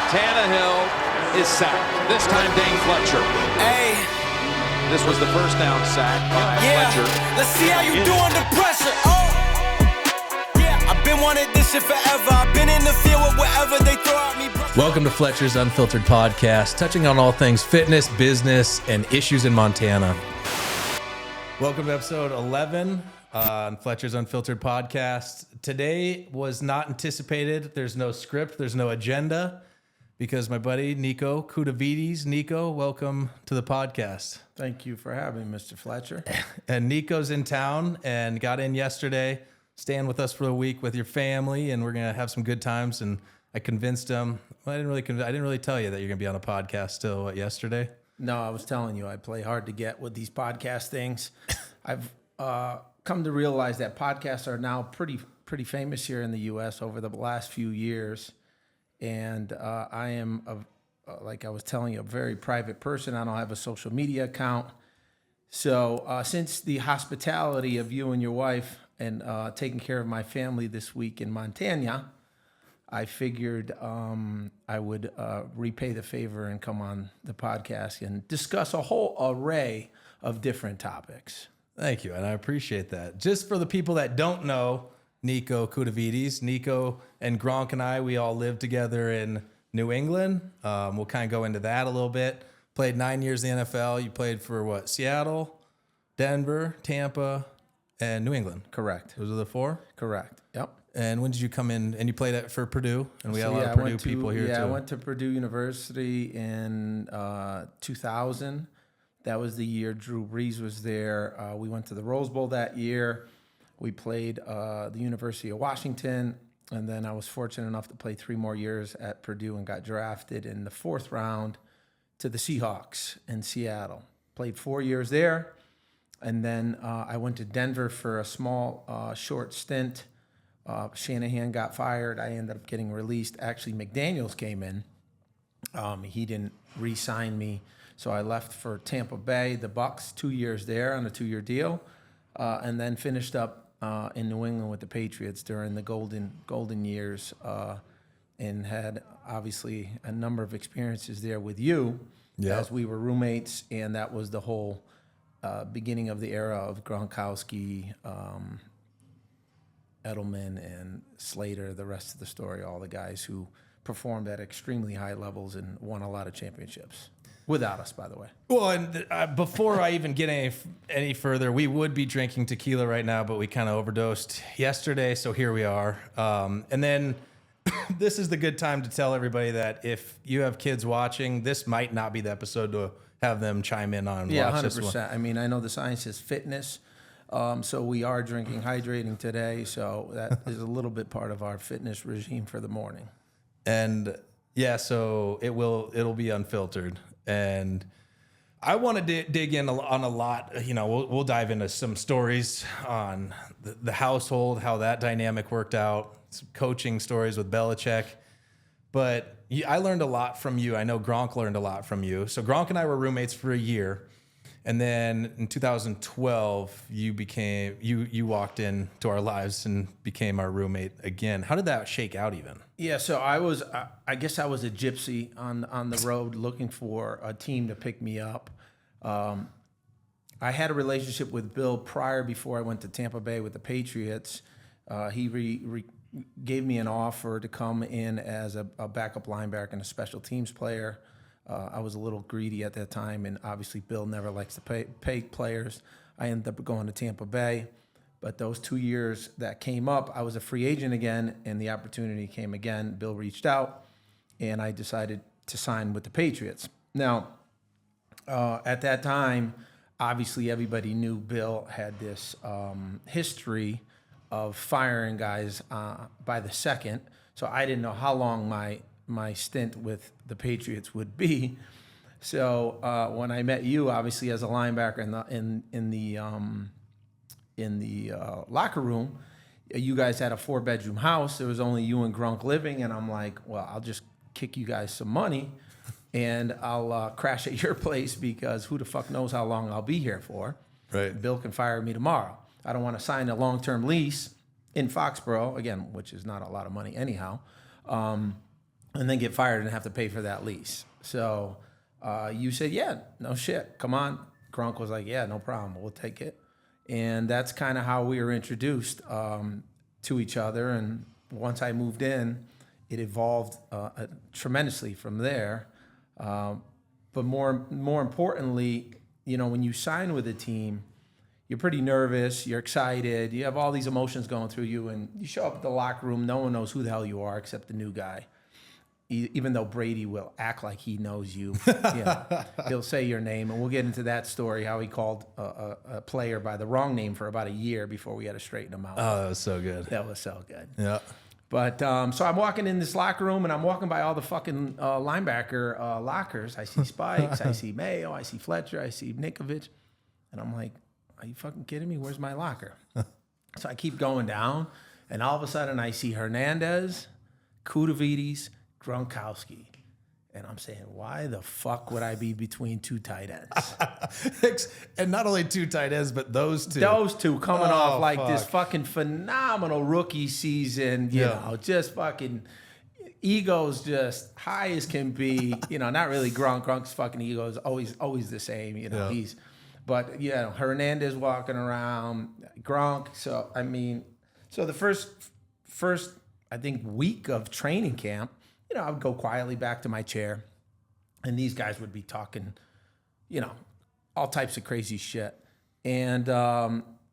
Tannehill is sacked. This time Dane Fletcher. Hey. This was the first down sack by Fletcher. Let's see how you do under pressure. I've been wanting this shit forever. I've been in the field with whatever they throw at me. Welcome to Fletcher's Unfiltered podcast, touching on all things fitness, business, and issues in Montana. Welcome to episode 11 on Fletcher's Unfiltered podcast. Today was not anticipated. There's no script. There's no agenda because my buddy Niko Koutouvides. Nico, welcome to the podcast. Thank you for having me, Mr. Fletcher. And Nico's in town and got in yesterday. Staying with us for a week with your family, and we're gonna have some good times. And I convinced him. Well, I didn't really tell you that you're gonna be on a podcast still yesterday. No, I was telling you, I play hard to get with these podcast things. I've come to realize that podcasts are now pretty famous here in the U.S. over the last few years, and I am like I was telling you, a very private person. I don't have a social media account. So since the hospitality of you and your wife and taking care of my family this week in Montana, I figured I would repay the favor and come on the podcast and discuss a whole array of different topics. Thank you, and I appreciate that. Just for the people that don't know Niko Koutouvides, Nico and Gronk and I, we all lived together in New England. We'll kind of go into that a little bit. Played 9 years in the NFL. You played for what? Seattle, Denver, Tampa, and New England. Correct. Those are the four? Correct. Yep. And when did you come in? And you played for Purdue? And we had a lot of Purdue people here too. Yeah, I went to Purdue University in 2000. That was the year Drew Brees was there. We went to the Rose Bowl that year. We played the University of Washington. And then I was fortunate enough to play 3 more years at Purdue and got drafted in the 4th round to the Seahawks in Seattle. Played 4 years there. And then I went to Denver for a small, short stint. Shanahan got fired. I ended up getting released. Actually, McDaniels came in. He didn't re-sign me. So I left for Tampa Bay, the Bucs, 2 years there on a 2-year deal. And then finished up in New England with the Patriots during the golden years. And had, obviously, a number of experiences there with you. Yep. As we were roommates. And that was the whole beginning of the era of Gronkowski, Edelman, and Slater, the rest of the story, all the guys who performed at extremely high levels and won a lot of championships. Without us, by the way. Well, and before I even get any further, we would be drinking tequila right now, but we kind of overdosed yesterday, so here we are. And then this is the good time to tell everybody that if you have kids watching, this might not be the episode to have them chime in on. Yeah, watch 100%. this one. I mean, I know the science is fitness, so we are drinking, hydrating today, so that is a little bit part of our fitness regime for the morning. And yeah, so it'll be unfiltered. And I want to dig in on a lot. You know, we'll dive into some stories on the household, how that dynamic worked out, some coaching stories with Belichick. But I learned a lot from you. I know Gronk learned a lot from you. So Gronk and I were roommates for a year. And then in 2012, you walked into our lives and became our roommate again. How did that shake out even? Yeah, so I guess I was a gypsy on the road looking for a team to pick me up. I had a relationship with Bill before I went to Tampa Bay with the Patriots. He gave me an offer to come in as a backup linebacker and a special teams player. I was a little greedy at that time, and obviously Bill never likes to pay players. I ended up going to Tampa Bay. But those 2 years that came up, I was a free agent again, and the opportunity came again. Bill reached out, and I decided to sign with the Patriots. Now, at that time, obviously everybody knew Bill had this history of firing guys by the second. So I didn't know how long my stint with the Patriots would be. So when I met you, obviously as a linebacker in the locker room, you guys had a 4-bedroom house. There was only you and Gronk living, and I'm like, well, I'll just kick you guys some money, and I'll crash at your place because who the fuck knows how long I'll be here for. Right. Bill can fire me tomorrow. I don't want to sign a long-term lease in Foxborough, again, which is not a lot of money anyhow. And and then get fired and have to pay for that lease. So you said, yeah, no shit, come on. Gronk was like, yeah, no problem, we'll take it. And that's kind of how we were introduced to each other. And once I moved in, it evolved tremendously from there. But more importantly, you know, when you sign with a team, you're pretty nervous, you're excited, you have all these emotions going through you, and you show up at the locker room, no one knows who the hell you are except the new guy. Even though Brady will act like he knows you, he'll say your name, and we'll get into that story, how he called a player by the wrong name for about a year before we had to straighten him out. Oh, that was so good. That was so good. Yeah. But so I'm walking in this locker room, and I'm walking by all the fucking linebacker lockers. I see Spikes, I see Mayo, I see Fletcher, I see Nikovich, and I'm like, are you fucking kidding me? Where's my locker? So I keep going down, and all of a sudden I see Hernandez, Koutouvides, Gronkowski. And I'm saying, why the fuck would I be between two tight ends? And not only two tight ends, but those two. Those two coming off like this fucking phenomenal rookie season, you know, just fucking egos just high as can be. You know, not really Gronk. Gronk's fucking ego is always the same, you know. But you know, Hernandez walking around, Gronk. So I mean, so the first I think week of training camp, you know, I would go quietly back to my chair, and these guys would be talking, you know, all types of crazy shit. And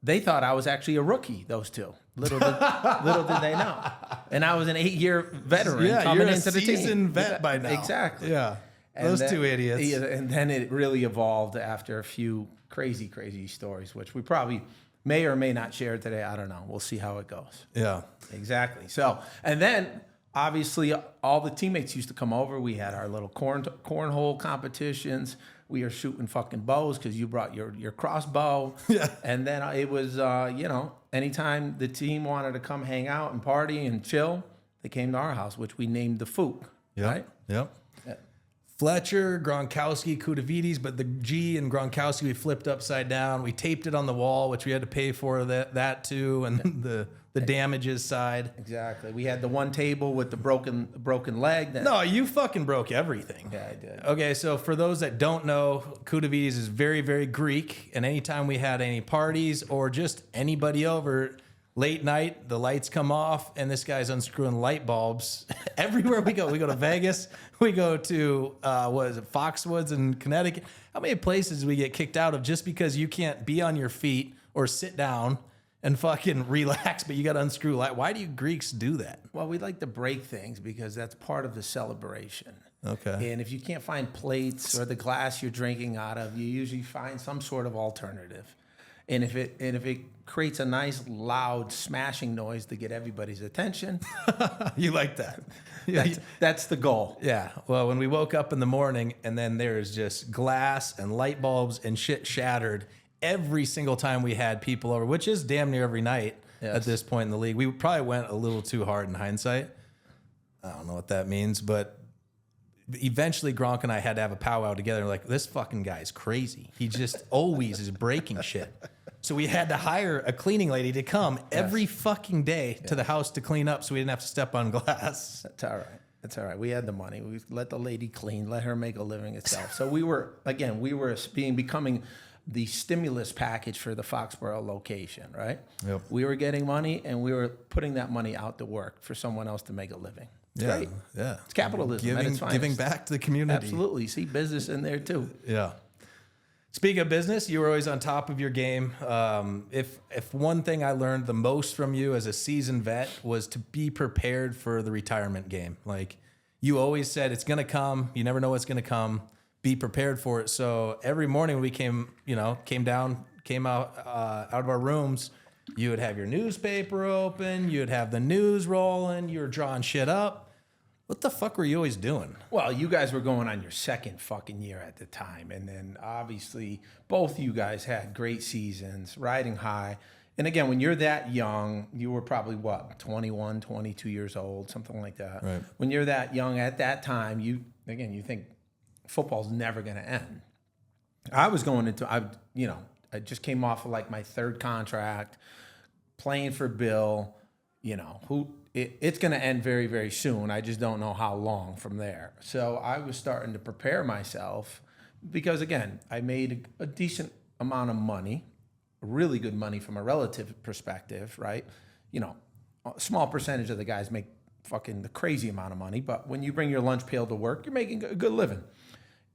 they thought I was actually a rookie, those two. Little did they know. And I was an 8-year veteran coming into the team. You're a seasoned vet by now. Exactly. Yeah. And Those two idiots. Yeah, and then it really evolved after a few crazy stories, which we probably may or may not share today. I don't know. We'll see how it goes. Yeah. Exactly. So, and then obviously all the teammates used to come over. We had our little cornhole competitions. We were shooting fucking bows because you brought your crossbow. Yeah. And then it was, you know, anytime the team wanted to come hang out and party and chill, they came to our house, which we named the Fook. Yep. Right? Yep. Fletcher, Gronkowski, Koutouvides, but the G in Gronkowski we flipped upside down. We taped it on the wall, which we had to pay for that too, and the damages side. Exactly. We had the one table with the broken leg. No, you fucking broke everything. Yeah, I did. Okay, so for those that don't know, Koutouvides is very, very Greek, and anytime we had any parties or just anybody over, late night, the lights come off, and this guy's unscrewing light bulbs everywhere we go. We go to Vegas. We go to, Foxwoods in Connecticut. How many places we get kicked out of just because you can't be on your feet or sit down and fucking relax, but you got to unscrew light? Why do you Greeks do that? Well, we like to break things because that's part of the celebration. Okay. And if you can't find plates or the glass you're drinking out of, you usually find some sort of alternative. And if it creates a nice loud smashing noise to get everybody's attention, You like that? that's the goal. Yeah. Well, when we woke up in the morning and then there's just glass and light bulbs and shit shattered every single time we had people over, which is damn near every night at this point in the league. We probably went a little too hard in hindsight. I don't know what that means, but eventually Gronk and I had to have a powwow together. Like, this fucking guy's crazy. He just always is breaking shit. So we had to hire a cleaning lady to come every fucking day to the house to clean up so we didn't have to step on glass. That's all right. That's all right. We had the money. We let the lady clean, let her make a living itself. So we were becoming the stimulus package for the Foxborough location, right? Yep. We were getting money, and we were putting that money out to work for someone else to make a living. It's great. Yeah. It's capitalism at its finest. Giving back to the community. Absolutely. You see business in there too. Yeah. Speaking of business, you were always on top of your game. If one thing I learned the most from you as a seasoned vet was to be prepared for the retirement game. Like, you always said, it's going to come. You never know what's going to come. Be prepared for it. So every morning we came out of our rooms, you would have your newspaper open. You would have the news rolling. You were drawing shit up. What the fuck were you always doing? Well, you guys were going on your second fucking year at the time. And then obviously both you guys had great seasons, riding high. And again, when you're that young, you were probably 21, 22 years old, something like that. Right. When you're that young at that time, you think football's never going to end. I was going into, I just came off of like my third contract, playing for Bill, who it's going to end very, very soon. I just don't know how long from there. So I was starting to prepare myself because, again, I made a decent amount of money, really good money from a relative perspective, right? You know, a small percentage of the guys make fucking the crazy amount of money, but when you bring your lunch pail to work, you're making a good living.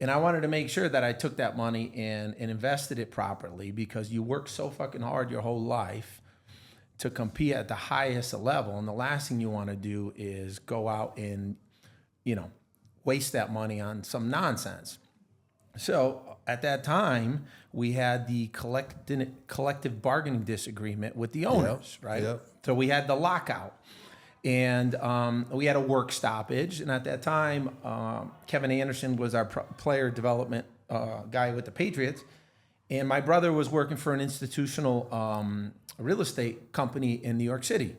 And I wanted to make sure that I took that money and invested it properly, because you work so fucking hard your whole life to compete at the highest level. And the last thing you want to do is go out and, you know, waste that money on some nonsense. So at that time, we had the collective bargaining disagreement with the owners, right? Yep. So we had the lockout. And we had a work stoppage. And at that time, Kevin Anderson was our player development guy with the Patriots. And my brother was working for an institutional real estate company in New York City.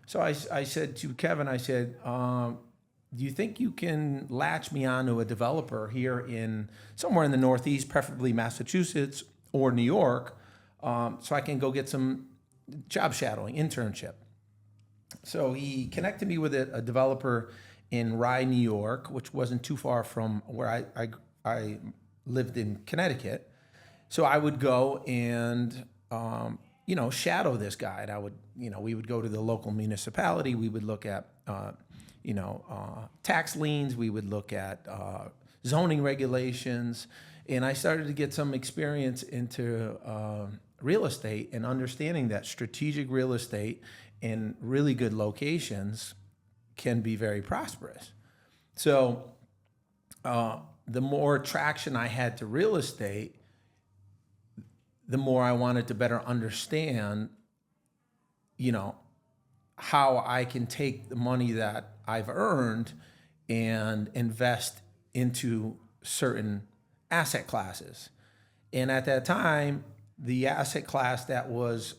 So I said to Kevin, I said, do you think you can latch me onto a developer here in somewhere in the Northeast, preferably Massachusetts or New York, so I can go get some job shadowing, internship? So he connected me with a developer in Rye, New York, which wasn't too far from where I lived in Connecticut. So I would go and, you know, shadow this guy. And I would, you know, we would go to the local municipality. We would look at, you know, tax liens. We would look at zoning regulations. And I started to get some experience into real estate and understanding that strategic real estate in really good locations can be very prosperous. So the more traction I had to real estate, the more I wanted to better understand, you know, how I can take the money that I've earned and invest into certain asset classes. And at that time, the asset class that was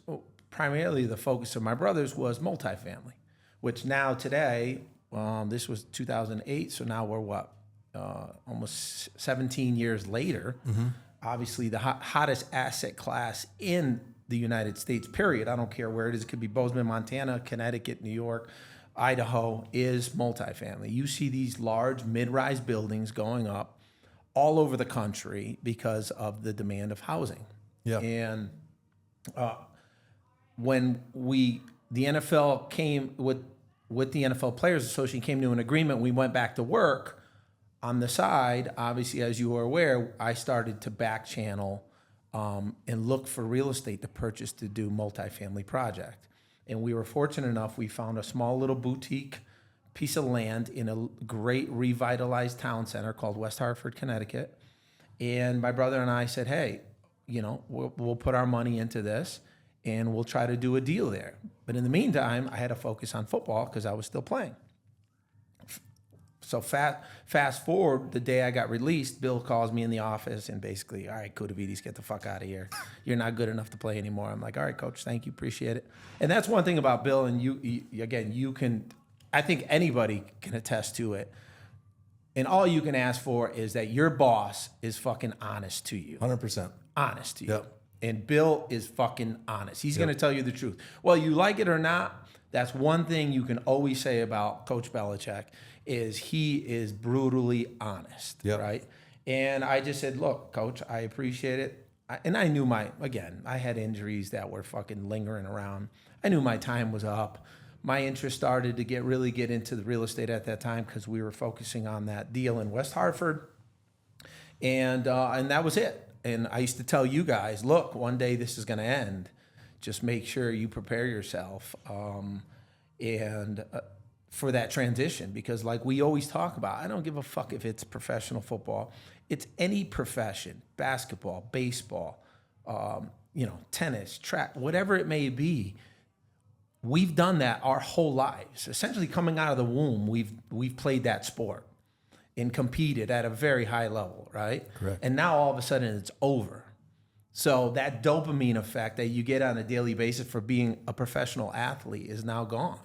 primarily the focus of my brothers was multifamily, which now today, this was 2008, so now we're what, almost 17 years later. Obviously the hottest asset class in the United States, period. I don't care where it is. It could be Bozeman, Montana, Connecticut, New York, Idaho, is multifamily. You see these large mid-rise buildings going up all over the country because of the demand of housing. Yeah. And when the NFL came with the NFL Players Association came to an agreement, we went back to work. On the side, obviously, as you are aware, I started to back channel and look for real estate to purchase to do multifamily project. And we were fortunate enough, we found a small little boutique piece of land in a great revitalized town center called West Hartford, Connecticut. And my brother and I said, hey, you know, we'll put our money into this and we'll try to do a deal there. But in the meantime, I had to focus on football because I was still playing. So fast forward, the day I got released, Bill calls me in the office and basically, all right, Koutouvides, get the fuck out of here. You're not good enough to play anymore. I'm like, all right, coach, thank you, appreciate it. And that's one thing about Bill, and you again, you can, I think anybody can attest to it. And all you can ask for is that your boss is fucking honest to you. 100%. Honest to you. Yep. And Bill is fucking honest. He's going to tell you the truth. Well, you like it or not, that's one thing you can always say about Coach Belichick is he is brutally honest, right? And I just said, look, Coach, I appreciate it. And I knew I had injuries that were fucking lingering around. I knew my time was up. My interest started to really get into the real estate at that time because we were focusing on that deal in West Hartford. And that was it. And I used to tell you guys, look, one day this is going to end. Just make sure you prepare yourself for that transition, because like we always talk about, I don't give a fuck if it's professional football. It's any profession, basketball, baseball, you know, tennis, track, whatever it may be. We've done that our whole lives. Essentially coming out of the womb, we've played that sport and competed at a very high level, right? Correct. And now all of a sudden it's over. So that dopamine effect that you get on a daily basis for being a professional athlete is now gone,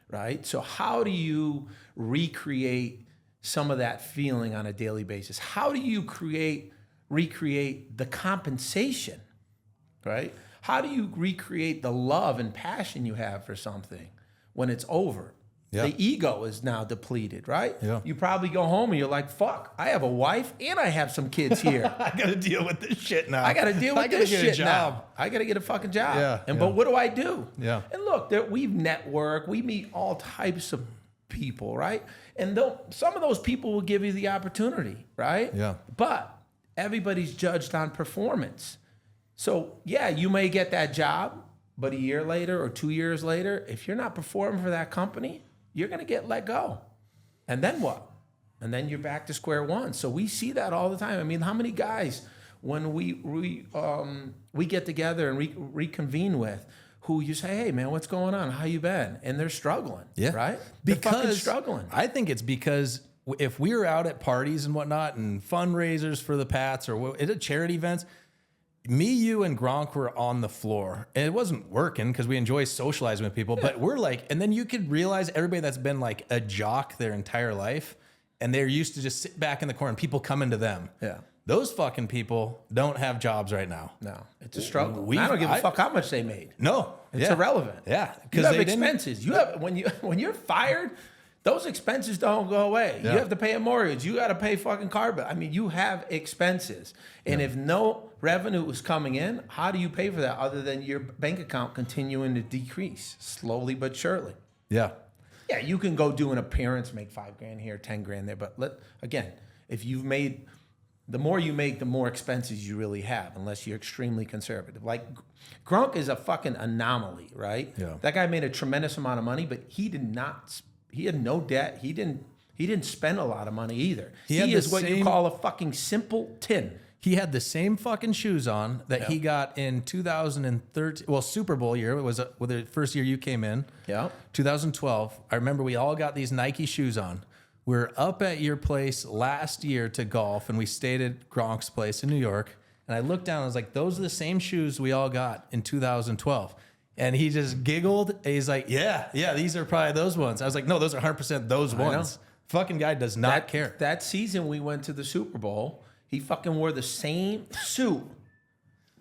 right? So how do you recreate some of that feeling on a daily basis? How do you recreate the compensation, right? How do you recreate the love and passion you have for something when it's over? Yeah. The ego is now depleted, right? Yeah. You probably go home and you're like, fuck, I have a wife and I have some kids here. I got to deal with this shit now. I got to deal with this get shit a job. now. I got to get a fucking job. Yeah, But what do I do? Yeah. And look, we network. We meet all types of people, right? And some of those people will give you the opportunity, right? Yeah. But everybody's judged on performance. So, yeah, you may get that job, but a year later or 2 years later, if you're not performing for that company, you're going to get let go. And then what? And then you're back to square one. So we see that all the time. I mean, how many guys, when we get together and reconvene with, who you say, hey, man, what's going on? How you been? And they're struggling, right? They're fucking struggling. I think it's because if we were out at parties and whatnot and fundraisers for the Pats or at charity events, me, you, and Gronk were on the floor. And it wasn't working because we enjoy socializing with people. But we're like, and then you could realize everybody that's been like a jock their entire life and they're used to just sit back in the corner and people coming to them. Yeah. Those fucking people don't have jobs right now. No, it's a struggle. I don't give a fuck how much they made. No. It's irrelevant. Yeah. You have expenses. You have when you're fired, those expenses don't go away. Yeah. You have to pay a mortgage. You got to pay fucking car bill. I mean, you have expenses. And if no revenue is coming in, how do you pay for that other than your bank account continuing to decrease slowly but surely? Yeah. Yeah, you can go do an appearance, make $5,000 here, $10,000 there. But again, if you've made, the more you make, the more expenses you really have, unless you're extremely conservative. Like Gronk is a fucking anomaly, right? Yeah. That guy made a tremendous amount of money, but he had no debt. He didn't spend a lot of money either. He is what you call a fucking simpleton. He had the same fucking shoes on that he got in 2013. Well, Super Bowl year. It was the first year you came in. Yeah. 2012. I remember we all got these Nike shoes on. We were up at your place last year to golf, and we stayed at Gronk's place in New York. And I looked down, and I was like, those are the same shoes we all got in 2012. And he just giggled. And he's like, yeah, these are probably those ones. I was like, no, those are 100% those ones. Fucking guy does not care. That season we went to the Super Bowl, he fucking wore the same suit.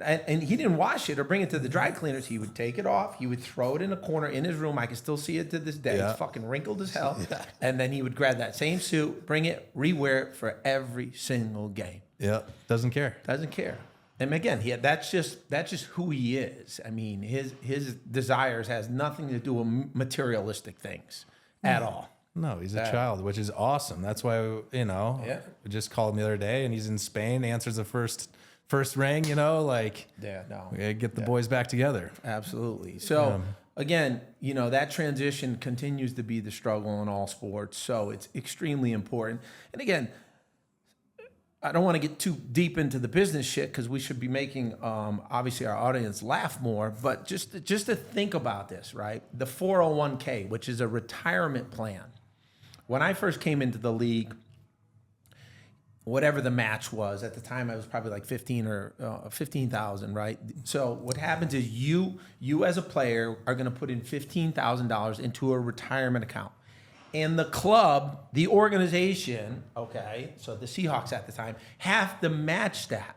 And he didn't wash it or bring it to the dry cleaners. He would take it off. He would throw it in a corner in his room. I can still see it to this day. Yeah. It's fucking wrinkled as hell. Yeah. And then he would grab that same suit, bring it, rewear it for every single game. Yeah, doesn't care. Doesn't care. And again, that's just who he is. I mean, his desires has nothing to do with materialistic things at all. No, he's a child, which is awesome. That's why, we just called him the other day, and he's in Spain, answers the first ring, we gotta get the boys back together. Absolutely. So again, that transition continues to be the struggle in all sports. So it's extremely important. And again, I don't want to get too deep into the business shit because we should be making obviously our audience laugh more. But just to think about this, right? The 401k, which is a retirement plan. When I first came into the league, whatever the match was at the time, I was probably like 15,000, right? So what happens is you as a player are going to put in $15,000 into a retirement account. And the club, the organization, okay, so the Seahawks at the time, have to match that,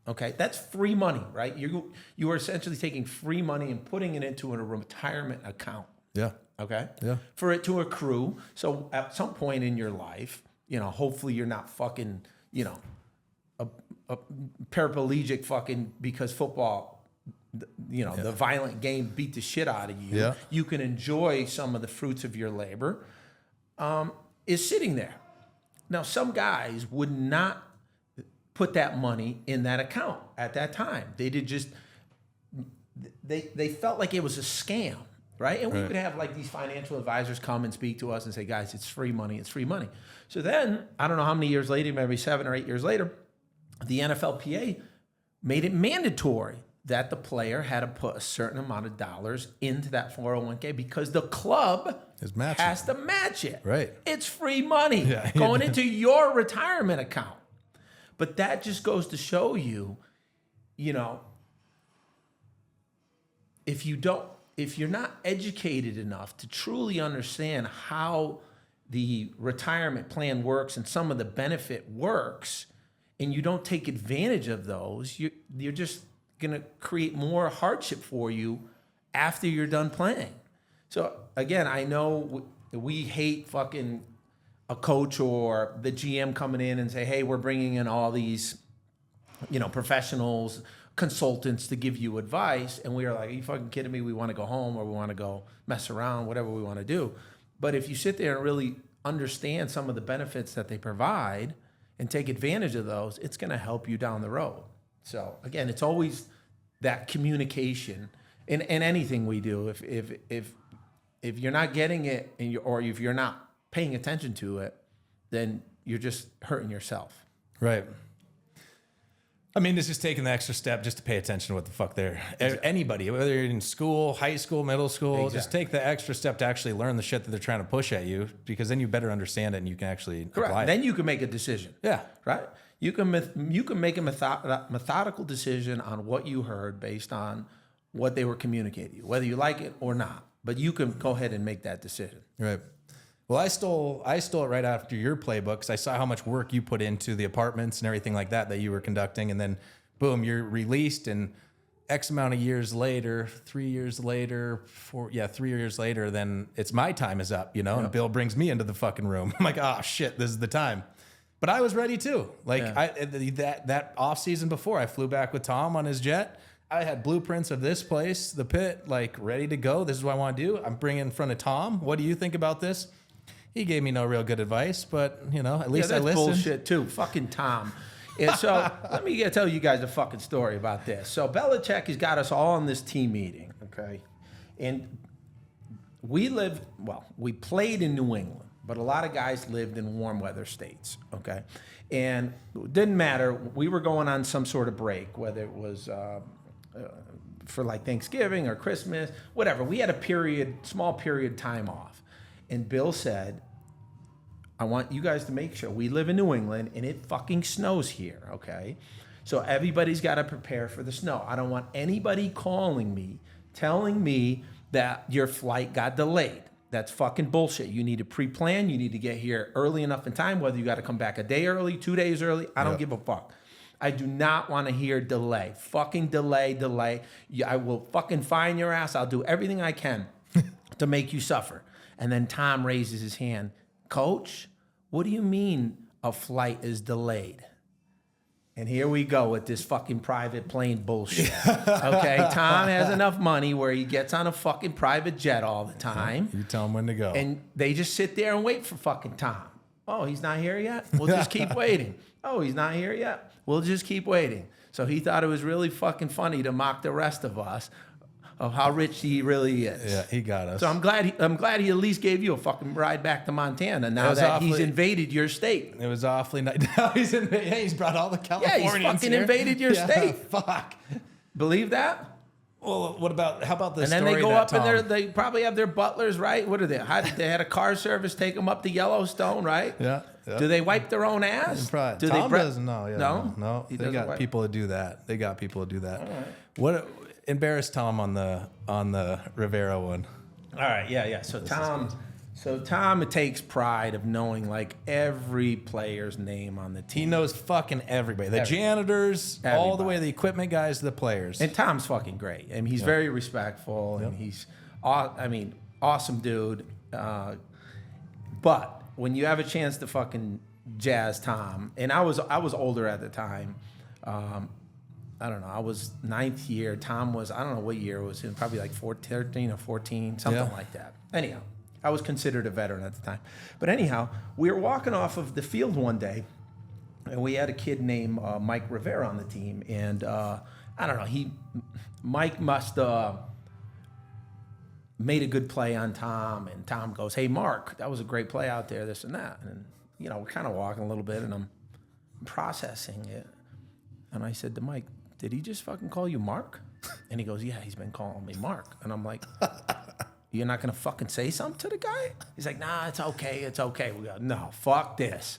okay? That's free money, right? You are essentially taking free money and putting it into a retirement account. Yeah. Okay? Yeah. For it to accrue. So at some point in your life, hopefully you're not fucking, a paraplegic fucking because football, the violent game beat the shit out of you. Yeah. You can enjoy some of the fruits of your labor. Is sitting there. Now, some guys would not put that money in that account at that time. They did they felt like it was a scam, right? And we would have like these financial advisors come and speak to us and say, guys, it's free money, it's free money. So then, I don't know how many years later, maybe 7 or 8 years later, the NFLPA made it mandatory that the player had to put a certain amount of dollars into that 401k because the club has to match it. Right. It's free money going into your retirement account. But that just goes to show you, if you're not educated enough to truly understand how the retirement plan works and some of the benefit works, and you don't take advantage of those, you're just going to create more hardship for you after you're done playing. So again, I know we hate fucking a coach or the GM coming in and say, hey, we're bringing in all these, professionals, consultants to give you advice. And we are like, are you fucking kidding me? We want to go home or we want to go mess around, whatever we want to do. But if you sit there and really understand some of the benefits that they provide and take advantage of those, it's going to help you down the road. So again, it's always that communication in anything we do. If you're not getting it or if you're not paying attention to it, then you're just hurting yourself. Right. I mean, it's just taking the extra step just to pay attention to what the fuck they're... Exactly. Anybody, whether you're in school, high school, middle school, exactly. Just take the extra step to actually learn the shit that they're trying to push at you, because then you better understand it and you can actually apply it. Then you can make a decision. Yeah. Right? You can make a methodical decision on what you heard based on what they were communicating to you, whether you like it or not. But you can go ahead and make that decision. Right. Well, I stole it right after your playbook because I saw how much work you put into the apartments and everything like that you were conducting, and then boom, you're released, and X amount of years later, 3 years later, 3 years later, then it's my time is up, and Bill brings me into the fucking room. I'm like, oh shit, this is the time. But I was ready too. That off season before, I flew back with Tom on his jet. I had blueprints of this place, the pit, ready to go. This is what I want to do. I'm bringing in front of Tom. What do you think about this? He gave me no real good advice, but, at least I listened. Bullshit, too. Fucking Tom. And so let me tell you guys a fucking story about this. So Belichick has got us all in this team meeting, okay? And we played in New England, but a lot of guys lived in warm weather states, okay? And it didn't matter. We were going on some sort of break, whether it was for Thanksgiving or Christmas, whatever. We had a small period time off. And Bill said, I want you guys to make sure we live in New England and it fucking snows here, okay? So everybody's got to prepare for the snow. I don't want anybody calling me, telling me that your flight got delayed. That's fucking bullshit. You need to pre-plan. You need to get here early enough in time, whether you got to come back a day early, 2 days early. I don't give a fuck. I do not want to hear delay. Fucking delay. I will fucking fine your ass. I'll do everything I can to make you suffer. And then Tom raises his hand. Coach, what do you mean a flight is delayed? And here we go with this fucking private plane bullshit. Okay, Tom has enough money where he gets on a fucking private jet all the time. You tell him when to go. And they just sit there and wait for fucking Tom. Oh, he's not here yet? We'll just keep waiting. Oh, he's not here yet? We'll just keep waiting. So he thought it was really fucking funny to mock the rest of us of how rich he really is. Yeah, he got us. So I'm glad he at least gave you a fucking ride back to Montana now that he's invaded your state. It was awfully nice. Now he's brought all the Californians he's fucking invaded your state. Fuck. Believe that? Well, how about this? And then they go up and they probably have their butlers, right? What are they? They had a car service take them up to Yellowstone, right? Yeah. Do they wipe their own ass? Tom doesn't. No. They got people to do that. All right. What? Embarrass Tom on the Rivera one. All right, yeah. So Tom takes pride of knowing every player's name on the team. He knows fucking everybody. The janitors, all the way to the equipment guys to the players. And Tom's fucking great. I mean, he's very respectful and he's awesome dude. But when you have a chance to fucking jazz Tom, and I was older at the time. I don't know. I was 9th year. Tom was, I don't know what year it was in, probably 13 or 14, something like that. Anyhow, I was considered a veteran at the time. But anyhow, we were walking off of the field one day, and we had a kid named Mike Rivera on the team. And I don't know, Mike must made a good play on Tom, and Tom goes, hey, Mark, that was a great play out there, this and that. And, we're kind of walking a little bit, and I'm processing it. And I said to Mike, did he just fucking call you Mark? And he goes, yeah, he's been calling me Mark. And I'm like, you're not going to fucking say something to the guy? He's like, nah, it's okay. We go, no, fuck this.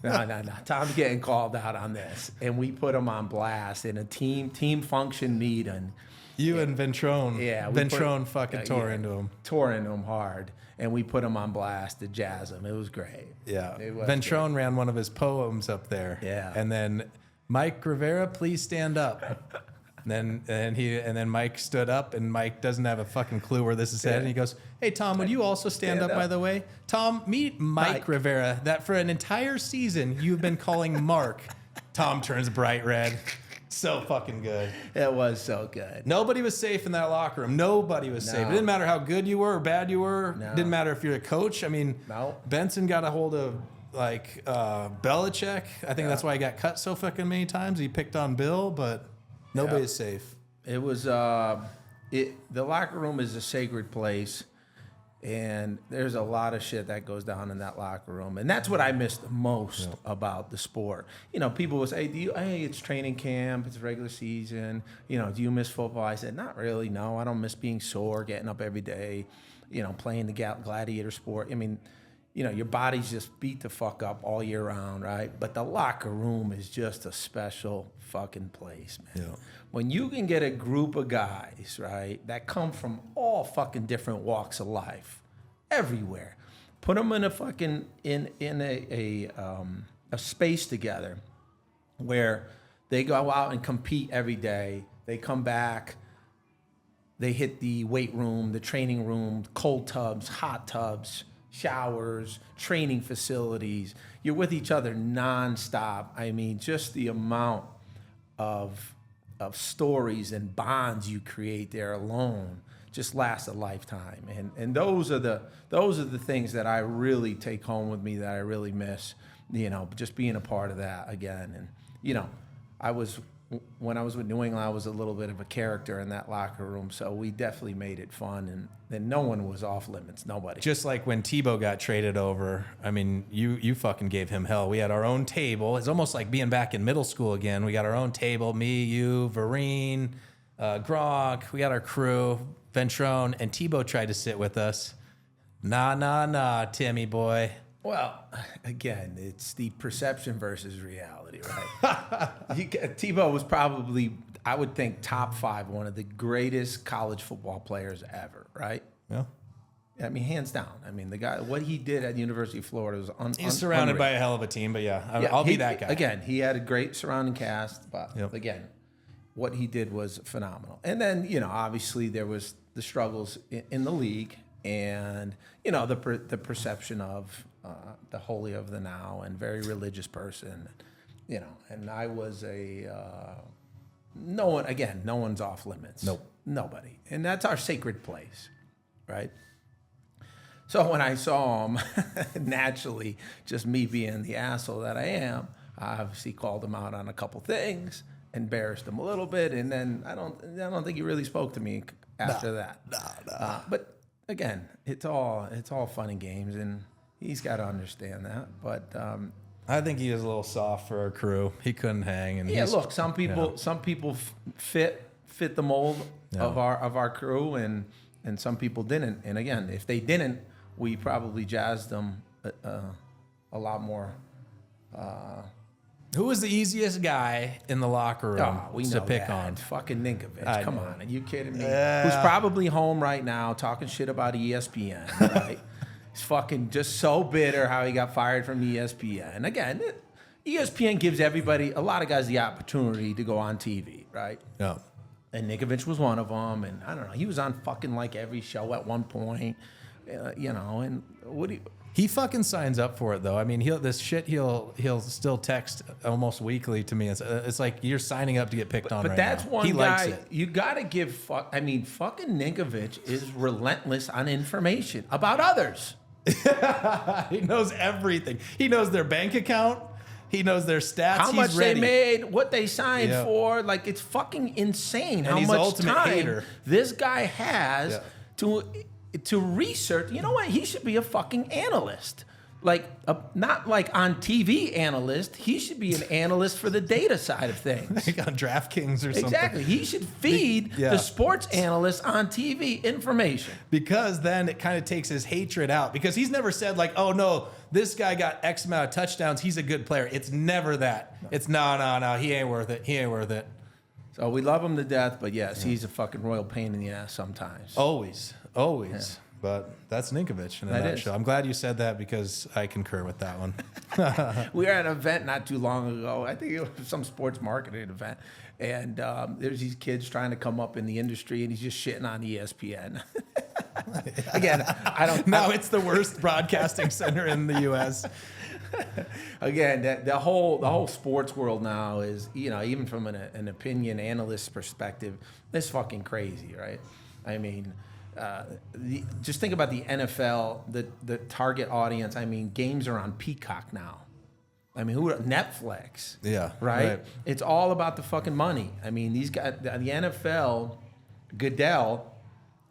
No. Tom's getting called out on this. And we put him on blast in a team function meeting. You and Ventrone. Yeah. Ventrone tore into him. Tore into him hard. And we put him on blast to jazz him. It was great. Yeah. Ventrone ran one of his poems up there. Yeah. And then... Mike Rivera, please stand up. And then Mike stood up, and Mike doesn't have a fucking clue where this is headed. And he goes, "Hey Tom, would you also stand up, by the way? Tom, meet Mike Rivera. That for an entire season you've been calling Mark." Tom turns bright red. So fucking good. It was so good. Nobody was safe in that locker room. Nobody was safe. It didn't matter how good you were or bad you were. No. Didn't matter if you're a coach. I mean, Benson got a hold of Belichick. I think that's why he got cut so fucking many times. He picked on Bill, but nobody's safe. It was the locker room is a sacred place, and there's a lot of shit that goes down in that locker room, and that's what I miss the most about the sport. You know, people will say, "Hey, it's training camp, it's regular season. You know, do you miss football?" I said, "Not really. No, I don't miss being sore, getting up every day. You know, playing the gladiator sport. I mean." You know, your body's just beat the fuck up all year round, right? But the locker room is just a special fucking place, man. Yeah. When you can get a group of guys, right, that come from all fucking different walks of life, everywhere, put them in a fucking in a space together where they go out and compete every day. They come back. They hit the weight room, the training room, cold tubs, hot tubs, showers, training facilities. You're with each other nonstop. I mean, just the amount of stories and bonds you create there alone just lasts a lifetime. And those are the things that I really take home with me, that I really miss. You know, just being a part of that again. And you know, when I was with New England, I was a little bit of a character in that locker room, so we definitely made it fun, and then no one was off limits, nobody. Just like when Tebow got traded over, I mean, you fucking gave him hell. We had our own table. It's almost like being back in middle school again. We got our own table, me, you, Vereen, Gronk. We got our crew, Ventrone, and Tebow tried to sit with us. Nah, Timmy boy. Well, again, it's the perception versus reality, right? Tebow was probably, I would think, top 5, one of the greatest college football players ever, right? Yeah. I mean, hands down. I mean, the guy, what he did at the University of Florida was He's surrounded by a hell of a team, but I'll be that guy. Again, he had a great surrounding cast, but again, what he did was phenomenal. And then, you know, obviously there was the struggles in the league, and, you know, the perception of the holy of the now and very religious person, you know, and I was no one's off limits. Nope. Nobody. And that's our sacred place, right? So when I saw him, naturally, just me being the asshole that I am, I obviously called him out on a couple things, embarrassed him a little bit, and then I don't think he really spoke to me after that. No. But again, it's all fun and games, and he's got to understand that. But I think he was a little soft for our crew. He couldn't hang. And look, some people fit the mold of our crew, and some people didn't. And again, if they didn't, we probably jazzed them a lot more. Who was the easiest guy in the locker room to pick on? Fucking Ninkovich. Come on, are you kidding me? Who's probably home right now talking shit about ESPN, right? He's fucking just so bitter how he got fired from ESPN. And again, ESPN gives a lot of guys the opportunity to go on TV, right? Yeah. And Ninkovich was one of them. And I don't know, he was on fucking like every show at one point, you know, and he fucking signs up for it though. I mean, he'll still text almost weekly to me. It's like you're signing up to get picked on. But right that's now. One he guy likes it. You got to give. Fucking Ninkovich is relentless on information about others. He knows everything. He knows their bank account. He knows their stats. How much they made, what they signed for. Like, it's fucking insane how much time this guy has to research. You know what? He should be a fucking analyst. Like, not like on TV analyst. He should be an analyst for the data side of things. Like on DraftKings or something. Exactly. He should feed the sports analyst on TV information. Because then it kind of takes his hatred out. Because he's never said like, oh no, this guy got X amount of touchdowns. He's a good player. It's never that. No. It's no. He ain't worth it. He ain't worth it. So we love him to death, but yes, he's a fucking royal pain in the ass sometimes. Always. But that's Ninkovich in a That nutshell. is. I'm glad you said that because I concur with that one. We were at an event not too long ago. I think it was some sports marketing event. And there's these kids trying to come up in the industry, and he's just shitting on ESPN. Again, I don't... Now it's the worst broadcasting center in the U.S. Again, the whole sports world now is, even from an opinion analyst perspective, it's fucking crazy, right? I mean, just think about the NFL, the target audience. I mean, games are on Peacock now. I mean, Netflix? Yeah, right? It's all about the fucking money. I mean, these guys, the NFL, Goodell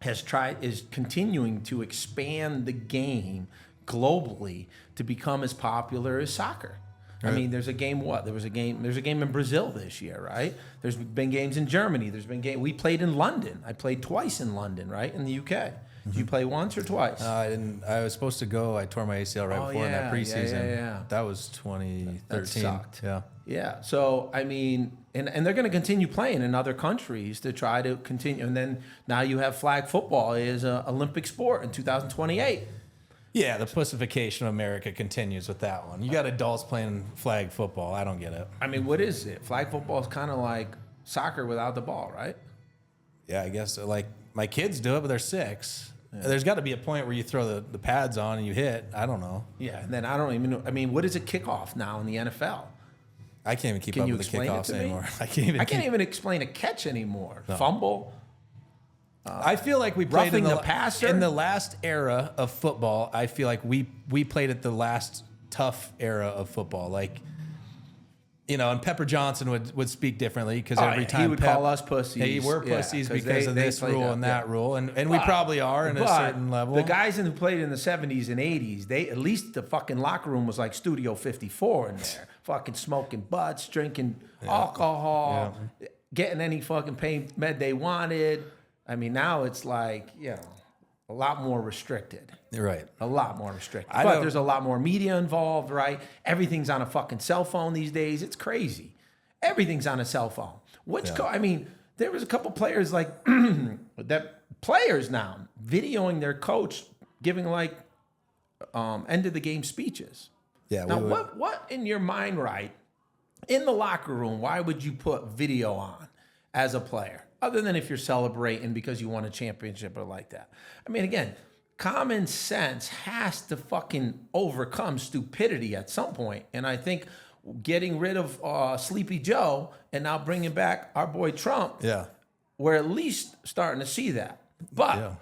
is continuing to expand the game globally to become as popular as soccer. Right. I mean, there's a game. There's a game in Brazil this year, right? There's been games in Germany. We played in London. I played twice in London, right? In the UK. Did you play once or twice? I didn't. I was supposed to go. I tore my ACL right before in that preseason. Yeah. That was 2013. That sucked. Yeah. Yeah. So, I mean, and they're going to continue playing in other countries to try to continue. And then now you have flag football as an Olympic sport in 2028. Yeah, the pussification of America continues with that one. You got adults playing flag football. I don't get it. I mean, what is it? Flag football is kind of like soccer without the ball, right? Yeah, I guess like my kids do it, but they're 6. Yeah. There's got to be a point where you throw the pads on and you hit. I don't know. Yeah, and then I don't even know. I mean, what is a kickoff now in the NFL? I can't even keep up with the kickoffs anymore. I can't even explain a catch anymore. No. Fumble. I feel like we played roughing the passer in the last era of football. I feel like we played at the last tough era of football. Like, and Pepper Johnson would speak differently because every time he would call us pussies. Hey, we're pussies because of this rule and that rule, and we probably are in a certain level. The guys who played in the 70s and 80s, they at least the fucking locker room was like Studio 54 in there, fucking smoking butts, drinking alcohol, getting any fucking pain med they wanted. I mean, now it's like, a lot more restricted. Right. A lot more restricted. But there's a lot more media involved, right? Everything's on a fucking cell phone these days. It's crazy. Everything's on a cell phone. I mean, there was a couple players like players now videoing their coach giving like end of the game speeches. Yeah. Now, what in your mind, right? In the locker room, why would you put video on as a player? Other than if you're celebrating because you won a championship or like that. I mean, again, common sense has to fucking overcome stupidity at some point. And I think getting rid of Sleepy Joe and now bringing back our boy Trump, we're at least starting to see that. But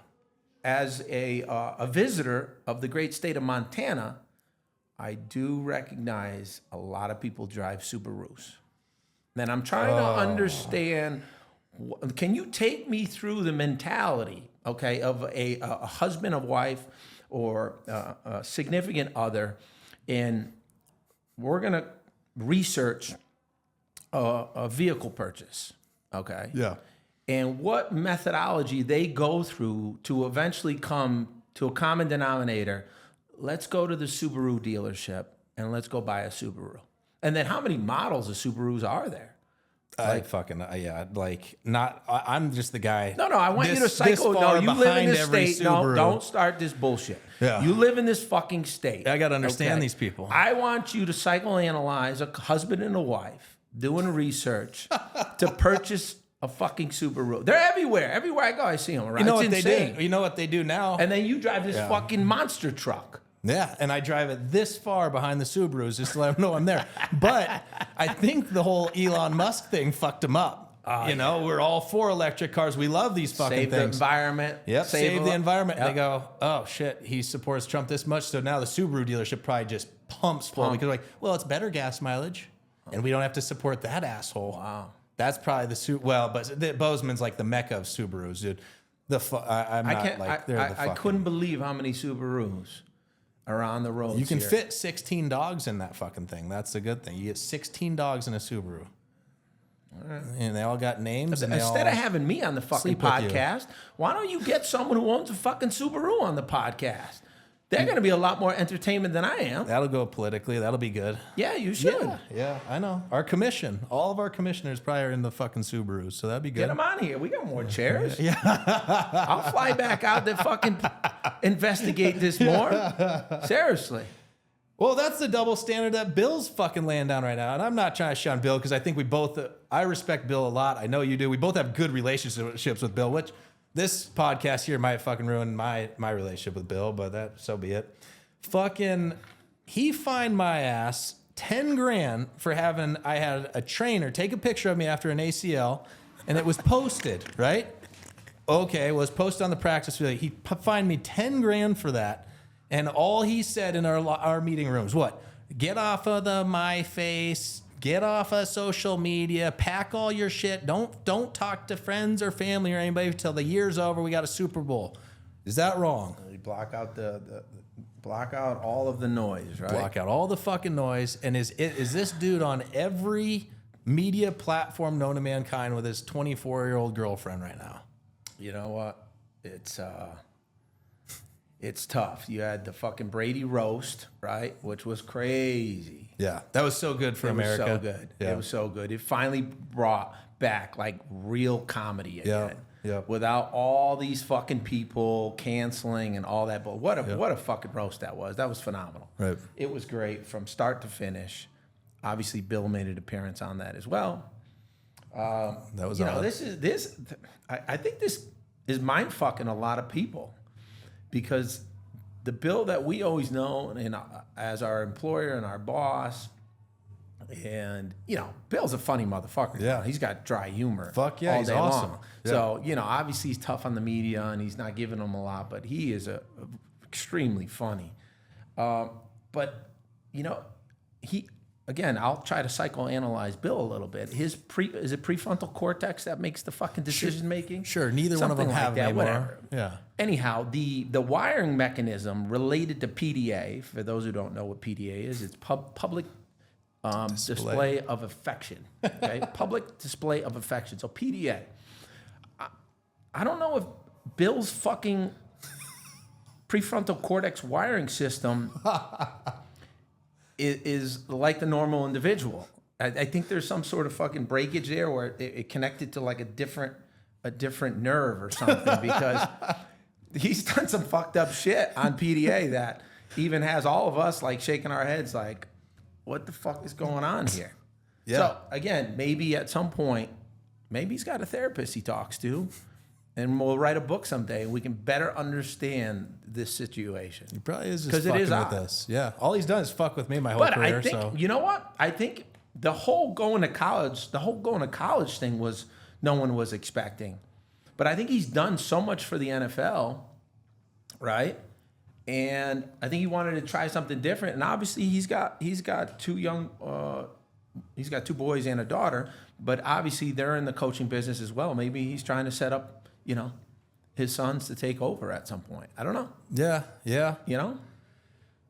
as a visitor of the great state of Montana, I do recognize a lot of people drive Subarus. And I'm trying to understand... Can you take me through the mentality, okay, of a husband, a wife, or a significant other, and we're going to research a vehicle purchase, okay? Yeah. And what methodology they go through to eventually come to a common denominator. Let's go to the Subaru dealership and let's go buy a Subaru. And then how many models of Subarus are there? I'm just the guy. No, I want you to cycle. No, you live in this state. No, don't start this bullshit. Yeah. You live in this fucking state. I got to understand these people. I want you to psychoanalyze a husband and a wife doing research to purchase a fucking Subaru. They're everywhere. Everywhere I go, I see them. Right? You know it's what insane. they do? You know what they do now? And then you drive this fucking monster truck. Yeah, and I drive it this far behind the Subarus just to let them know I'm there. But I think the whole Elon Musk thing fucked him up. We're all for electric cars. We love these fucking things. Save the environment. Yep, save the environment. Yep. And they go, oh, shit, he supports Trump this much, so now the Subaru dealership probably just pumps full because it's better gas mileage, and we don't have to support that asshole. Wow. That's probably but Bozeman's like the mecca of Subarus, dude. I couldn't believe how many Subarus are on the roads. You can fit 16 dogs in that fucking thing. That's the good thing. You get 16 dogs in a Subaru. All right. And they all got names. Instead of having me on the fucking podcast, why don't you get someone who owns a fucking Subaru on the podcast? They're going to be a lot more entertainment than I am. That'll go politically. That'll be good. Yeah, you should. Yeah, I know. All of our commissioners probably are in the fucking Subarus, so that'd be good. Get them out of here. We got more chairs. Yeah. I'll fly back out to fucking investigate this more. Seriously. Well, that's the double standard that Bill's fucking laying down right now. And I'm not trying to shun Bill because I think I respect Bill a lot. I know you do. We both have good relationships with Bill, which this podcast here might fucking ruin my relationship with Bill, but so be it. Fucking, he fined my ass 10 grand for I had a trainer take a picture of me after an ACL and it was posted, right? Okay, was posted on the practice field. He fined me 10 grand for that. And all he said in our meeting rooms, what? Get off of my face, get off of social media, pack all your shit. Don't talk to friends or family or anybody until the year's over. We got a Super Bowl. Is that wrong? You block out block out all of the noise, right? Block out all the fucking noise. And is this dude on every media platform known to mankind with his 24-year-old girlfriend right now? You know what? It's tough. You had the fucking Brady roast, right? Which was crazy. Yeah, that was so good for America. It was so good. Yeah. It was so good. It finally brought back like real comedy again. Yeah. Without all these fucking people canceling and all that. But what a fucking roast that was. That was phenomenal. Right. It was great from start to finish. Obviously, Bill made an appearance on that as well. That was I think this is mind fucking a lot of people. Because the Bill that we always know as our employer and our boss, and, Bill's a funny motherfucker. Yeah. He's got dry humor. Fuck yeah, all he's day awesome. long. Yeah. So, obviously he's tough on the media and he's not giving them a lot, but he is extremely funny. But, again, I'll try to psychoanalyze Bill a little bit. Is it prefrontal cortex that makes the fucking decision making? Sure, neither one of them have that, anymore. whatever. Yeah. Anyhow, the wiring mechanism related to PDA, for those who don't know what PDA is, it's public display of affection. Okay, public display of affection. So PDA. I don't know if Bill's fucking prefrontal cortex wiring system is like the normal individual. I think there's some sort of fucking breakage there where it connected to like a different nerve or something because he's done some fucked up shit on PDA that even has all of us like shaking our heads like, what the fuck is going on here? Yeah. So again, maybe at some point, maybe he's got a therapist he talks to. And we'll write a book someday, and we can better understand this situation. He probably is just fucking with us. Yeah, all he's done is fuck with me my whole career. I think, you know what? I think the whole going to college thing was no one was expecting. But I think he's done so much for the NFL, right? And I think he wanted to try something different. And obviously, he's got two boys and a daughter. But obviously, they're in the coaching business as well. Maybe he's trying to set up, his sons to take over at some point. I don't know. Yeah.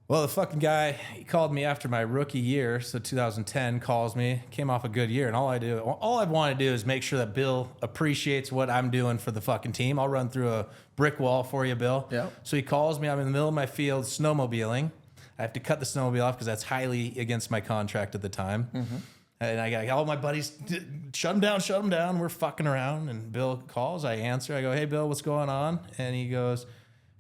Well, the fucking guy, he called me after my rookie year, so 2010, calls me, came off a good year, and all I want to do is make sure that Bill appreciates what I'm doing for the fucking team. I'll run through a brick wall for you, Bill. Yeah. So he calls me, I'm in the middle of my field snowmobiling. I have to cut the snowmobile off because that's highly against my contract at the time. Mm-hmm. And I got all my buddies, shut them down. We're fucking around. And Bill calls, I answer. I go, hey, Bill, what's going on? And he goes,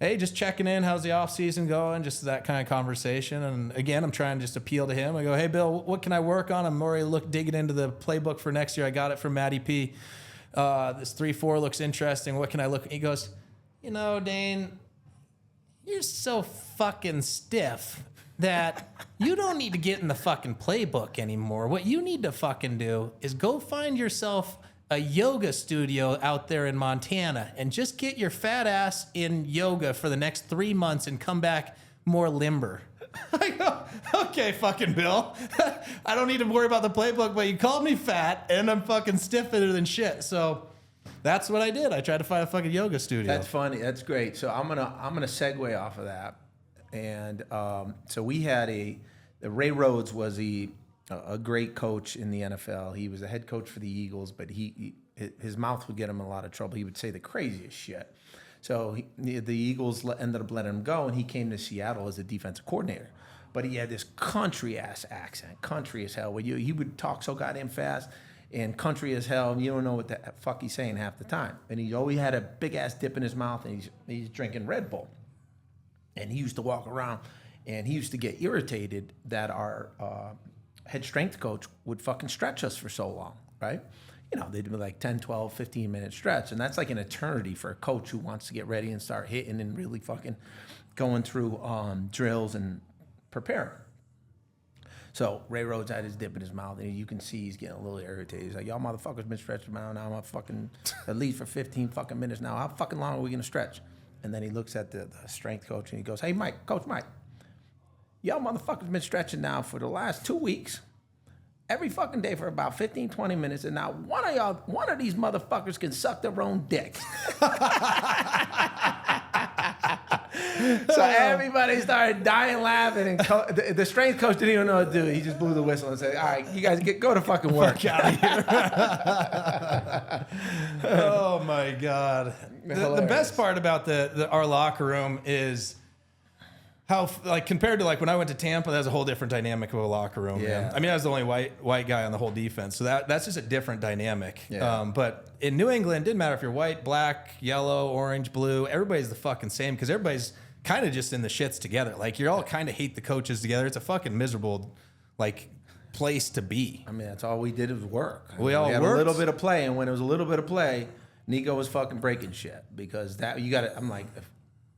hey, just checking in. How's the off season going? Just that kind of conversation. And again, I'm trying to just appeal to him. I go, hey, Bill, what can I work on? I'm already digging into the playbook for next year. I got it from Matty P. This 3-4 looks interesting. What can I look? He goes, Dane, you're so fucking stiff that you don't need to get in the fucking playbook anymore. What you need to fucking do is go find yourself a yoga studio out there in Montana and just get your fat ass in yoga for the next 3 months and come back more limber. I go, okay, fucking Bill. I don't need to worry about the playbook, but you called me fat and I'm fucking stiffer than shit. So that's what I did. I tried to find a fucking yoga studio. That's funny. That's great. So I'm gonna segue off of that. And so we had Ray Rhodes was a great coach in the NFL. He was a head coach for the Eagles, but his mouth would get him in a lot of trouble. He would say the craziest shit. So the Eagles ended up letting him go, and he came to Seattle as a defensive coordinator. But he had this country-ass accent, country as hell. He would talk so goddamn fast and country as hell, and you don't know what the fuck he's saying half the time. And he always had a big-ass dip in his mouth, and he's drinking Red Bull. And he used to walk around, and he used to get irritated that our head strength coach would fucking stretch us for so long, right? They'd do like 10, 12, 15-minute stretch. And that's like an eternity for a coach who wants to get ready and start hitting and really fucking going through drills and preparing. So Ray Rhodes had his dip in his mouth, and you can see he's getting a little irritated. He's like, y'all motherfuckers been stretching around now. I'm fucking at least for 15 fucking minutes now. How fucking long are we going to stretch? And then he looks at the strength coach, and he goes, hey, Coach Mike, y'all motherfuckers been stretching now for the last 2 weeks. Every fucking day for about 15, 20 minutes, and now one of these motherfuckers can suck their own dick. So everybody started dying laughing, and the strength coach didn't even know what to do. He just blew the whistle and said, all right, you guys go to fucking work. Out of here. Oh, my God. The best part about our locker room is how, like, compared to, like, when I went to Tampa, that was a whole different dynamic of a locker room. Yeah. Man. I mean, I was the only white guy on the whole defense, so that's just a different dynamic. Yeah. But in New England, it didn't matter if you're white, black, yellow, orange, blue. Everybody's the fucking same because everybody's kind of just in the shits together. Like, you all kind of hate the coaches together. It's a fucking miserable, like, place to be. I mean, that's all we did was work. We had worked. a little bit of play, and when it was a little bit of play, Nico was fucking breaking shit because I'm like,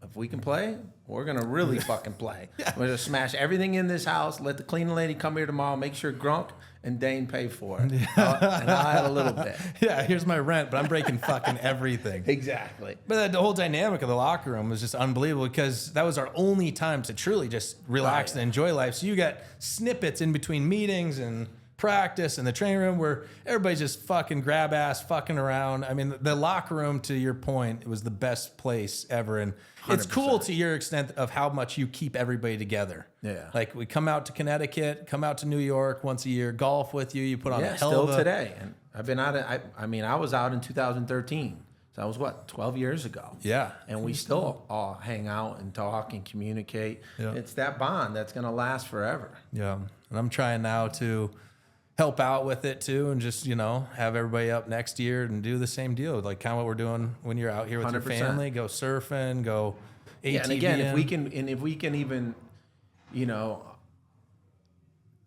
if we can play, we're going to really fucking play. We're going to smash everything in this house, let the cleaning lady come here tomorrow, make sure Grunk and Dane pay for it. And I'll have a little bit. Yeah, here's my rent, but I'm breaking fucking everything. Exactly. But the whole dynamic of the locker room was just unbelievable because that was our only time to truly just relax and enjoy life. So you got snippets in between meetings and practice in the training room where everybody's just fucking grab ass fucking around. I mean, the locker room, to your point, it was the best place ever. And 100%. It's cool to your extent of how much you keep everybody together. Yeah. Like, we come out to Connecticut, come out to New York once a year, golf with you. You put on a hell still of a... today. And I've been out. I was out in 2013. So that was 12 years ago. Yeah. And we still all hang out and talk and communicate. Yeah. It's that bond that's going to last forever. Yeah. And I'm trying now to help out with it too, and just, have everybody up next year and do the same deal, like kind of what we're doing when you're out here with 100%. Your family. Go surfing, go ATVing. Yeah, and again, if we can even,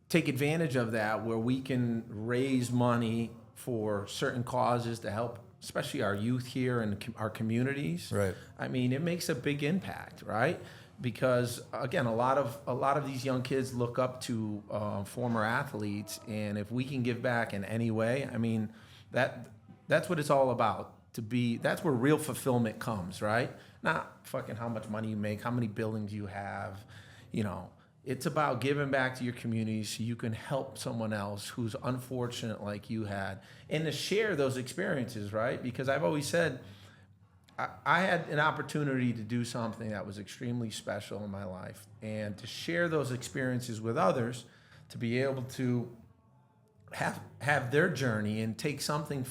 take advantage of that, where we can raise money for certain causes to help, especially our youth here and our communities. Right. I mean, it makes a big impact, right? Because again, a lot of these young kids look up to former athletes, and if we can give back in any way, I mean, that's what it's all about. That's where real fulfillment comes, right? Not fucking how much money you make, how many buildings you have, It's about giving back to your community so you can help someone else who's unfortunate like you had, and to share those experiences, right? Because I've always said, I had an opportunity to do something that was extremely special in my life, and to share those experiences with others, to be able to have their journey and take something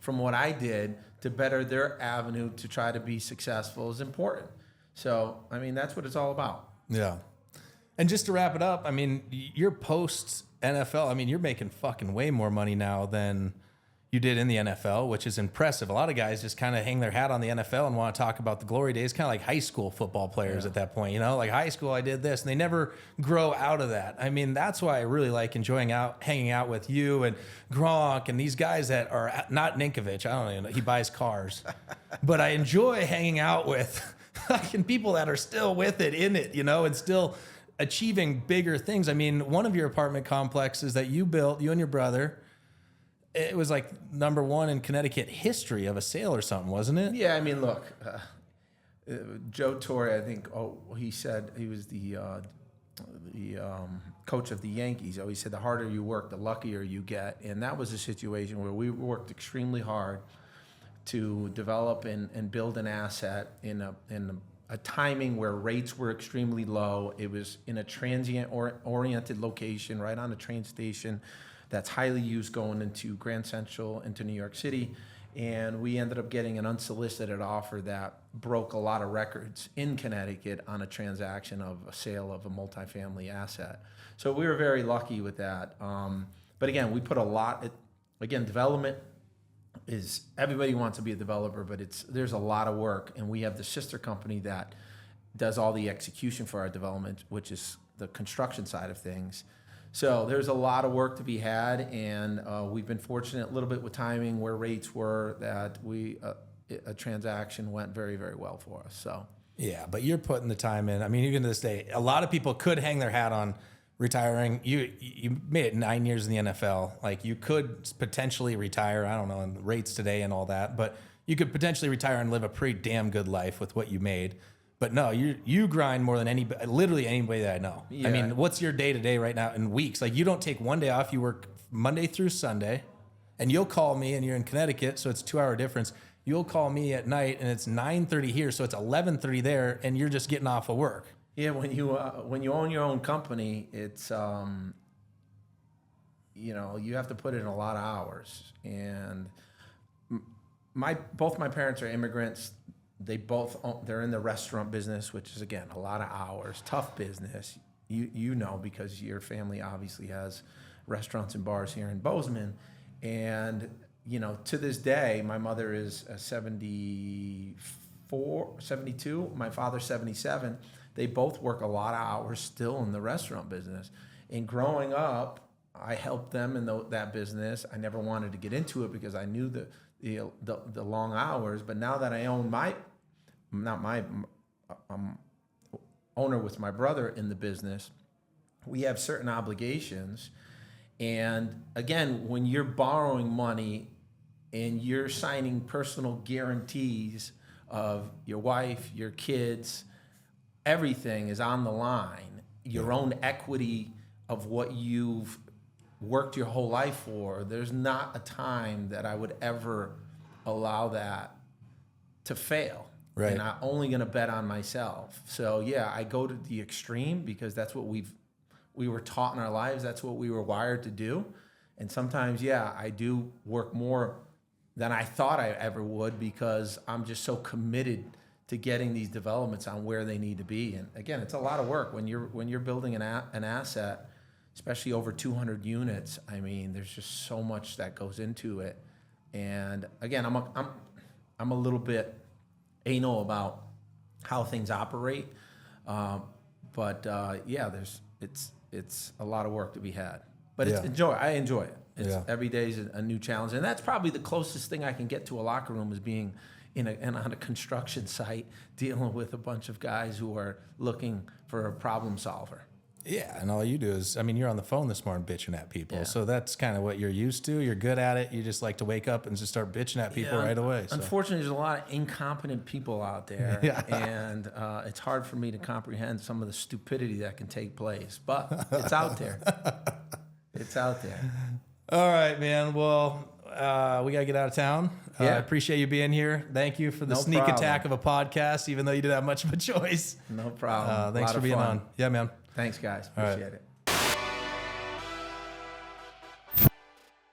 from what I did to better their avenue to try to be successful is important. So, I mean, that's what it's all about. Yeah. And just to wrap it up, I mean, your post NFL, I mean, you're making fucking way more money now than you did in the NFL, which is impressive. A lot of guys just kind of hang their hat on the NFL and want to talk about the glory days, kind of like high school football players at that point, like high school, I did this, and they never grow out of that. I mean, that's why I really like hanging out with you and Gronk and these guys that are not Ninkovich. I don't even know. He buys cars, but I enjoy hanging out with fucking people that are still with it, in it, and still achieving bigger things. I mean, one of your apartment complexes that you built, you and your brother, it was like #1 in Connecticut history of a sale or something, wasn't it? Yeah, I mean, look, Joe Torre, I think, he said he was the coach of the Yankees. He said the harder you work, the luckier you get. And that was a situation where we worked extremely hard to develop and build an asset in a timing where rates were extremely low. It was in a transient-oriented location right on the train station that's highly used going into Grand Central, into New York City. And we ended up getting an unsolicited offer that broke a lot of records in Connecticut on a transaction of a sale of a multifamily asset. So we were very lucky with that. But again, we put a lot, development is, everybody wants to be a developer, but there's a lot of work. And we have the sister company that does all the execution for our development, which is the construction side of things. So there's a lot of work to be had, and we've been fortunate a little bit with timing where rates were that a transaction went very, very well for us. So Yeah, but you're putting the time in. I mean, even to this day, a lot of people could hang their hat on retiring. You made it 9 years in the NFL. Like, you could potentially retire. I don't know, on the rates today and all that, but you could potentially retire and live a pretty damn good life with what you made. But no, you grind more than literally anybody that I know. Yeah. I mean, what's your day to day right now in weeks? Like, you don't take one day off. You work Monday through Sunday, and you'll call me, and you're in Connecticut, so it's a 2-hour difference. You'll call me at night, and it's 9:30 here, so it's 11:30 there, and you're just getting off of work. Yeah, when you own your own company, it's you have to put in a lot of hours. And both my parents are immigrants. They're in the restaurant business, which is, again, a lot of hours, tough business. You know, because your family obviously has restaurants and bars here in Bozeman. And, to this day, my mother is 72, my father's 77. They both work a lot of hours still in the restaurant business. And growing up, I helped them in that business. I never wanted to get into it because I knew the long hours. But now that I own owner with my brother in the business, we have certain obligations. And again, when you're borrowing money and you're signing personal guarantees of your wife, your kids, everything is on the line. Your own equity of what you've worked your whole life for, there's not a time that I would ever allow that to fail. Right. And I'm only going to bet on myself. So yeah, I go to the extreme because that's what we were taught in our lives. That's what we were wired to do. And sometimes, yeah, I do work more than I thought I ever would because I'm just so committed to getting these developments on where they need to be. And again, it's a lot of work when you're building an asset, especially over 200 units. I mean, there's just so much that goes into it. And again, I'm a little bit anal about how things operate, but it's a lot of work to be had. But I enjoy it. Every day is a new challenge, and that's probably the closest thing I can get to a locker room is being on a construction site dealing with a bunch of guys who are looking for a problem solver. Yeah, and all you do is, you're on the phone this morning bitching at people. Yeah. So that's kind of what you're used to. You're good at it. You just like to wake up and just start bitching at people right away. So. Unfortunately, there's a lot of incompetent people out there, and it's hard for me to comprehend some of the stupidity that can take place. But it's out there. It's out there. All right, man. Well, we got to get out of town. I appreciate you being here. Thank you for the sneak attack of a podcast, even though you didn't have much of a choice. No problem. Thanks for being on. Yeah, man. Thanks, guys. Appreciate it.